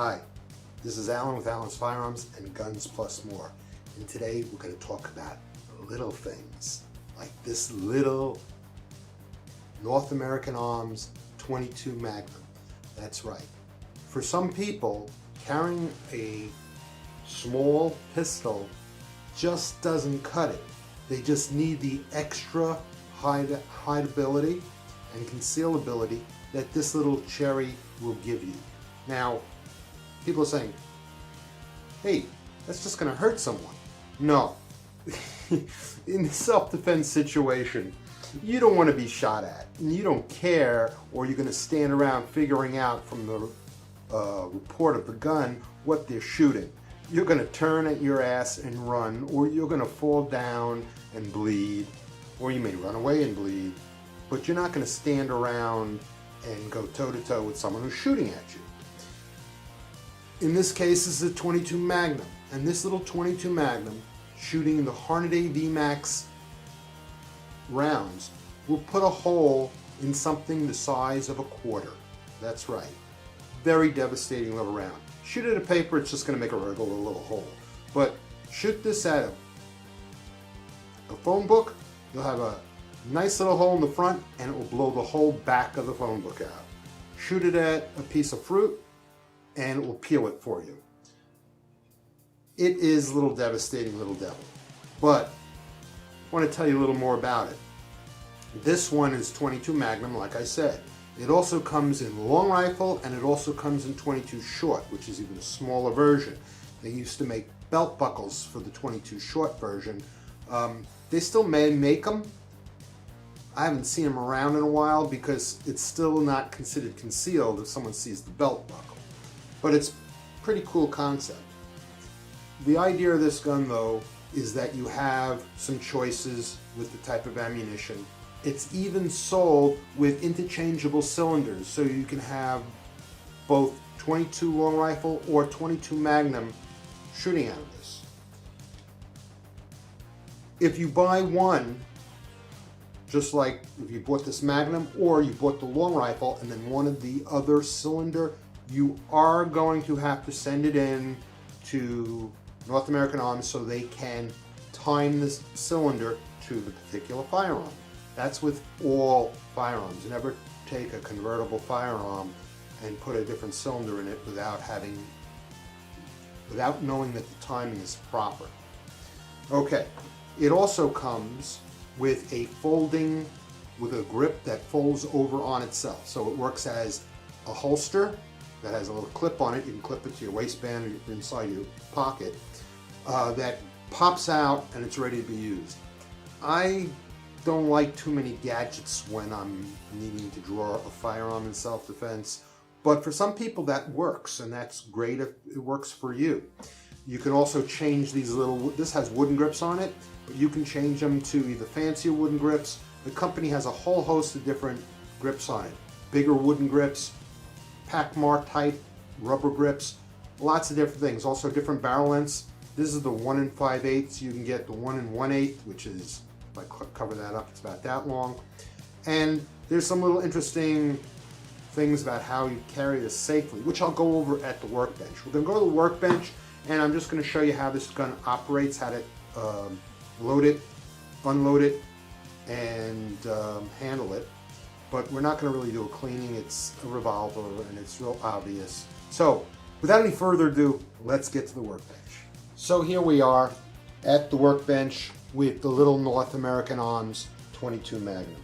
Hi, this is Alan with Alan's Firearms and Guns Plus More. And today we're going to talk about little things like this little North American Arms 22 Magnum. That's right. For some people, carrying a small pistol just doesn't cut it. They just need the extra hideability and concealability that this little cherry will give you. Now, people are saying, hey, that's just going to hurt someone. No. In a self-defense situation, you don't want to be shot at, and you don't care, or you're going to stand around figuring out from the report of the gun what they're shooting. You're going to turn at your ass and run, or you're going to fall down and bleed, or you may run away and bleed, but you're not going to stand around and go toe-to-toe with someone who's shooting at you. In this case, this is a 22 Magnum, and this little 22 Magnum, shooting the Hornady VMAX rounds, will put a hole in something the size of a quarter. That's right. Very devastating little round. Shoot it at paper, it's just going to make a regular little hole. But shoot this at a phone book, you'll have a nice little hole in the front, and it will blow the whole back of the phone book out. Shoot it at a piece of fruit, and it will peel it for you. It is a little devastating little devil. But I want to tell you a little more about it. This one is 22 Magnum, like I said. It also comes in long rifle, and it also comes in 22 short, which is even a smaller version. They used to make belt buckles for the 22 short version. They still may make them. I haven't seen them around in a while because it's still not considered concealed if someone sees the belt buckle. But it's a pretty cool concept. The idea of this gun, though, is that you have some choices with the type of ammunition. It's even sold with interchangeable cylinders, so you can have both 22 long rifle or 22 Magnum shooting out of this. If you buy one, just like if you bought this Magnum or you bought the long rifle and then wanted the other cylinder, you are going to have to send it in to North American Arms so they can time this cylinder to the particular firearm. That's with all firearms. You never take a convertible firearm and put a different cylinder in it without knowing that the timing is proper. Okay, it also comes with a grip that folds over on itself. So it works as a holster that has a little clip on it. You can clip it to your waistband or inside your pocket. That pops out and it's ready to be used. I don't like too many gadgets when I'm needing to draw a firearm in self-defense, but for some people that works, and that's great if it works for you. You can also change these this has wooden grips on it, but you can change them to either fancier wooden grips. The company has a whole host of different grips on it. Bigger wooden grips, Packmar type rubber grips, lots of different things. Also different barrel lengths. This is the 1 5/8. You can get the 1 1/8, which is, if I cover that up, it's about that long. And there's some little interesting things about how you carry this safely, which I'll go over at the workbench. We're going to go to the workbench, and I'm just going to show you how this gun operates, how to load it, unload it, and handle it. But we're not going to really do a cleaning. It's a revolver, and it's real obvious. So, without any further ado, let's get to the workbench. So here we are at the workbench with the little North American Arms 22 Magnum.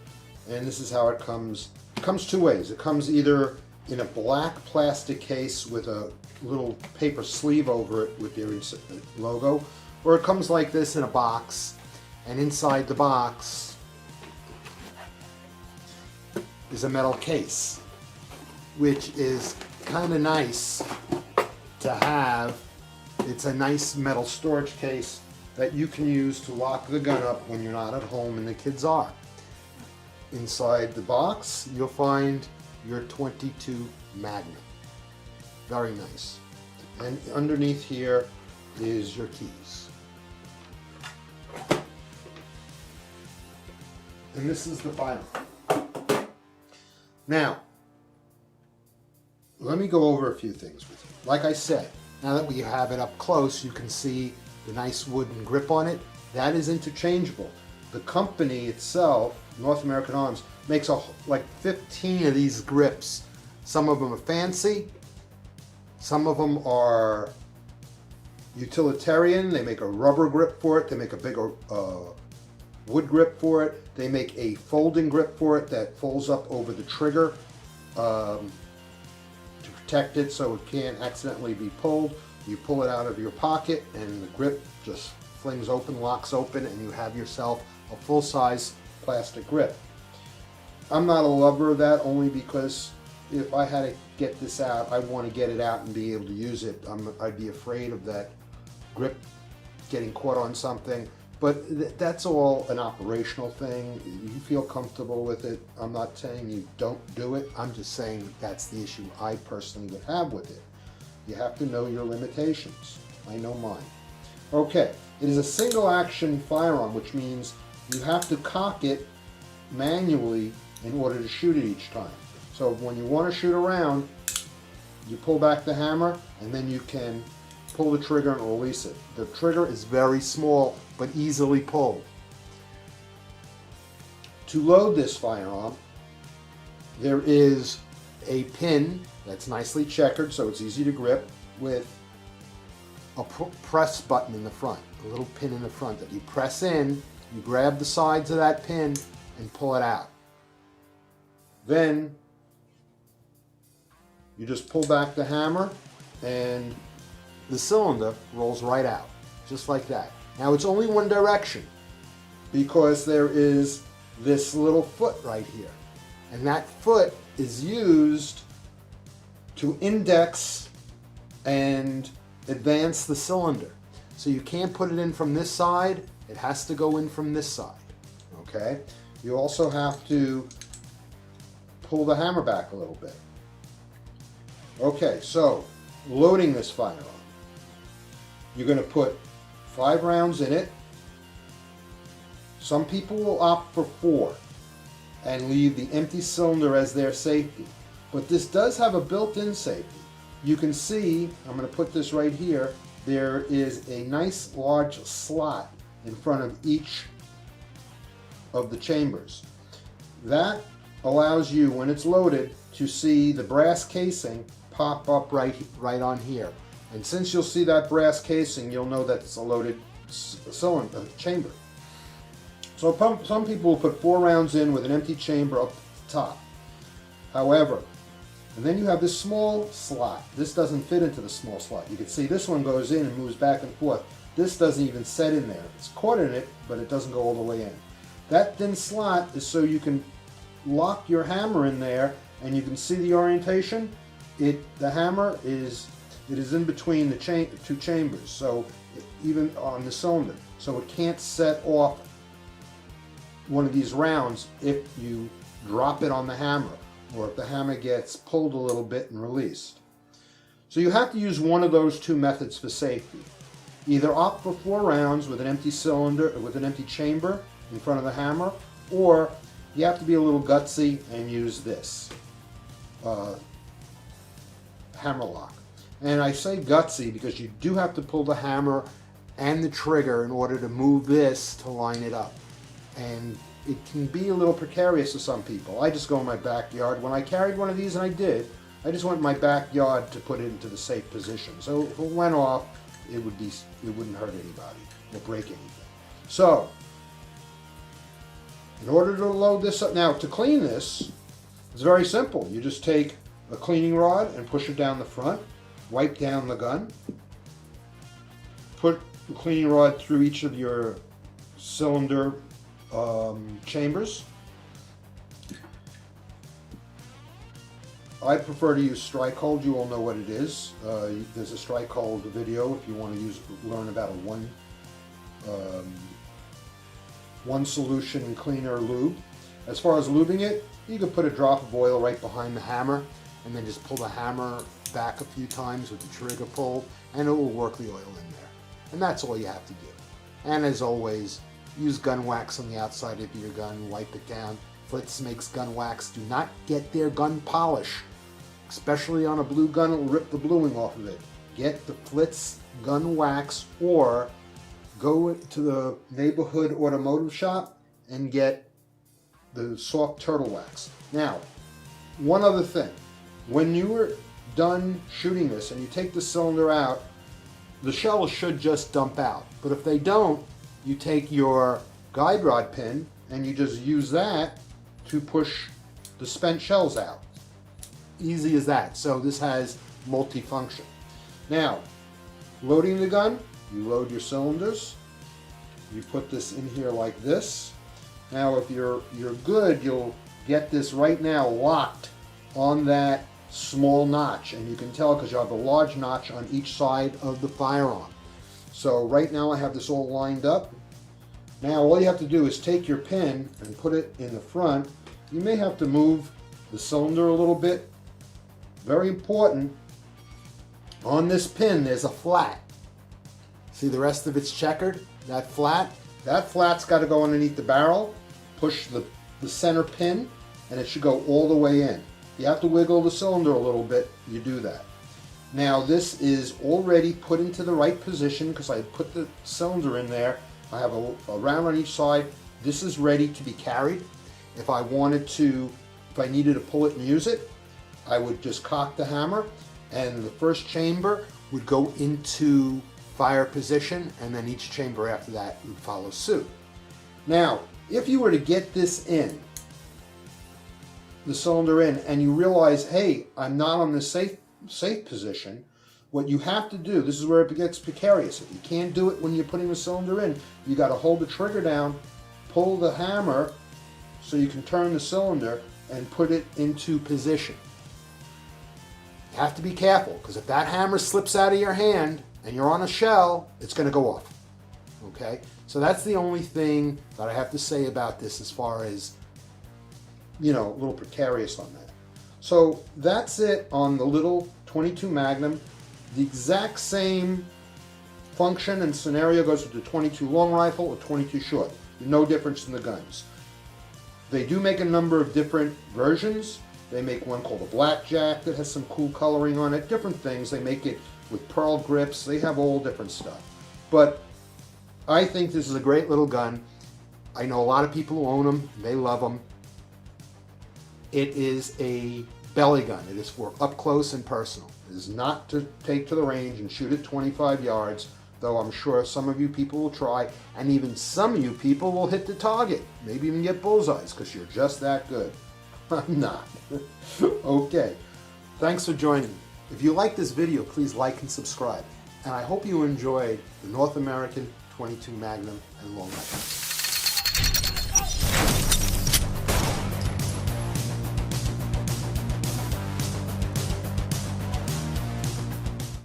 And this is how it comes. It comes two ways. It comes either in a black plastic case with a little paper sleeve over it with their logo, or it comes like this in a box, and inside the box is a metal case, which is kind of nice to have. It's a nice metal storage case that you can use to lock the gun up when you're not at home and the kids are. Inside the box, you'll find your 22 Magnum. Very nice. And underneath here is your keys. And this is the firearm. Now, let me go over a few things with you. Like I said, now that we have it up close, you can see the nice wooden grip on it. That is interchangeable. The company itself, North American Arms, makes like 15 of these grips. Some of them are fancy, some of them are utilitarian. They make a rubber grip for it, they make a bigger wood grip for it, they make a folding grip for it that folds up over the trigger to protect it so it can't accidentally be pulled. You pull it out of your pocket and the grip just flings open, locks open, and you have yourself a full-size plastic grip. I'm not a lover of that, only because if I had to get this out, I want to get it out and be able to use it. I'd be afraid of that grip getting caught on something, but that's all an operational thing. You feel comfortable with it. I'm not saying you don't do it. I'm just saying that's the issue I personally would have with it. You have to know your limitations. I know mine. Okay, it is a single action firearm, which means you have to cock it manually in order to shoot it each time. So when you want to shoot around, you pull back the hammer and then you can pull the trigger and release it. The trigger is very small but easily pulled. To load this firearm, there is a pin that's nicely checkered so it's easy to grip, with a press button in the front, a little pin in the front that you press in, you grab the sides of that pin and pull it out. Then you just pull back the hammer and the cylinder rolls right out, just like that. Now it's only one direction because there is this little foot right here, and that foot is used to index and advance the cylinder. So you can't put it in from this side, it has to go in from this side, okay? You also have to pull the hammer back a little bit. Okay, so loading this firearm. You're going to put 5 rounds in it. Some people will opt for 4 and leave the empty cylinder as their safety. But this does have a built-in safety. You can see, I'm going to put this right here, there is a nice large slot in front of each of the chambers. That allows you, when it's loaded, to see the brass casing pop up right on here. And since you'll see that brass casing, you'll know that it's a loaded cylinder chamber. So some people will put 4 rounds in with an empty chamber up the top. However, and then you have this small slot. This doesn't fit into the small slot. You can see this one goes in and moves back and forth. This doesn't even set in there. It's caught in it, but it doesn't go all the way in. That thin slot is so you can lock your hammer in there, and you can see the orientation. The hammer is in between the 2 chambers, so even on the cylinder, so it can't set off one of these rounds if you drop it on the hammer, or if the hammer gets pulled a little bit and released. So you have to use one of those 2 methods for safety. Either opt for 4 rounds with an empty cylinder, with an empty chamber in front of the hammer, or you have to be a little gutsy and use this hammer lock. And I say gutsy because you do have to pull the hammer and the trigger in order to move this to line it up. And it can be a little precarious to some people. I just go in my backyard. When I carried one of these, and I did, I just went in my backyard to put it into the safe position. So if it went off, it wouldn't hurt anybody or break anything. So, in order to load this up, now to clean this, it's very simple. You just take a cleaning rod and push it down the front, wipe down the gun, put the cleaning rod through each of your cylinder chambers. I prefer to use strike hold. You all know what it is. There's a strike hold video if you want to learn about a one solution cleaner lube. As far as lubing it, you can put a drop of oil right behind the hammer and then just pull the hammer back a few times with the trigger pulled, and it will work the oil in there. And that's all you have to do. And as always, use gun wax on the outside of your gun, wipe it down. Fritz makes gun wax. Do not get their gun polish especially on a blue gun, it'll rip the bluing off of it. Get the Flitz gun wax, or go to the neighborhood automotive shop and get the soft turtle wax. Now, one other thing. When you are done shooting this and you take the cylinder out, the shells should just dump out. But if they don't, you take your guide rod pin and you just use that to push the spent shells out. Easy as that. So this has multifunction. Now, loading the gun, you load your cylinders. You put this in here like this. Now, if you're good, you'll get this right now locked on that small notch, and you can tell because you have a large notch on each side of the firearm. So right now I have this all lined up. Now all you have to do is take your pin and put it in the front. You may have to move the cylinder a little bit. Very important, on this pin there's a flat. See, the rest of it's checkered? That flat's got to go underneath the barrel. Push the center pin and it should go all the way in. You have to wiggle the cylinder a little bit, you do that. Now this is already put into the right position because I put the cylinder in there. I have a round on each side. This is ready to be carried. If I needed to pull it and use it, I would just cock the hammer and the first chamber would go into fire position, and then each chamber after that would follow suit. Now, if you were to get this in, the cylinder in, and you realize, hey, I'm not on the safe position, what you have to do, this is where it gets precarious. If you can't do it when you're putting the cylinder in, you got to hold the trigger down, pull the hammer so you can turn the cylinder and put it into position. You have to be careful, because if that hammer slips out of your hand and you're on a shell, it's going to go off. Okay? So that's the only thing that I have to say about this as far as, you know, a little precarious on that. So that's it on the little 22 Magnum. The exact same function and scenario goes with the 22 long rifle or 22 short. No difference in the guns. They do make a number of different versions. They make one called a blackjack that has some cool coloring on it, different things. They make it with pearl grips. They have all different stuff. But I think this is a great little gun. I know a lot of people who own them. They love them. It is a belly gun. It is for up close and personal. It is not to take to the range and shoot at 25 yards, though I'm sure some of you people will try, and even some of you people will hit the target, maybe even get bullseyes, because you're just that good. I'm not. Okay. Thanks for joining me. If you like this video, please like and subscribe. And I hope you enjoyed the North American 22 Magnum and long rifle.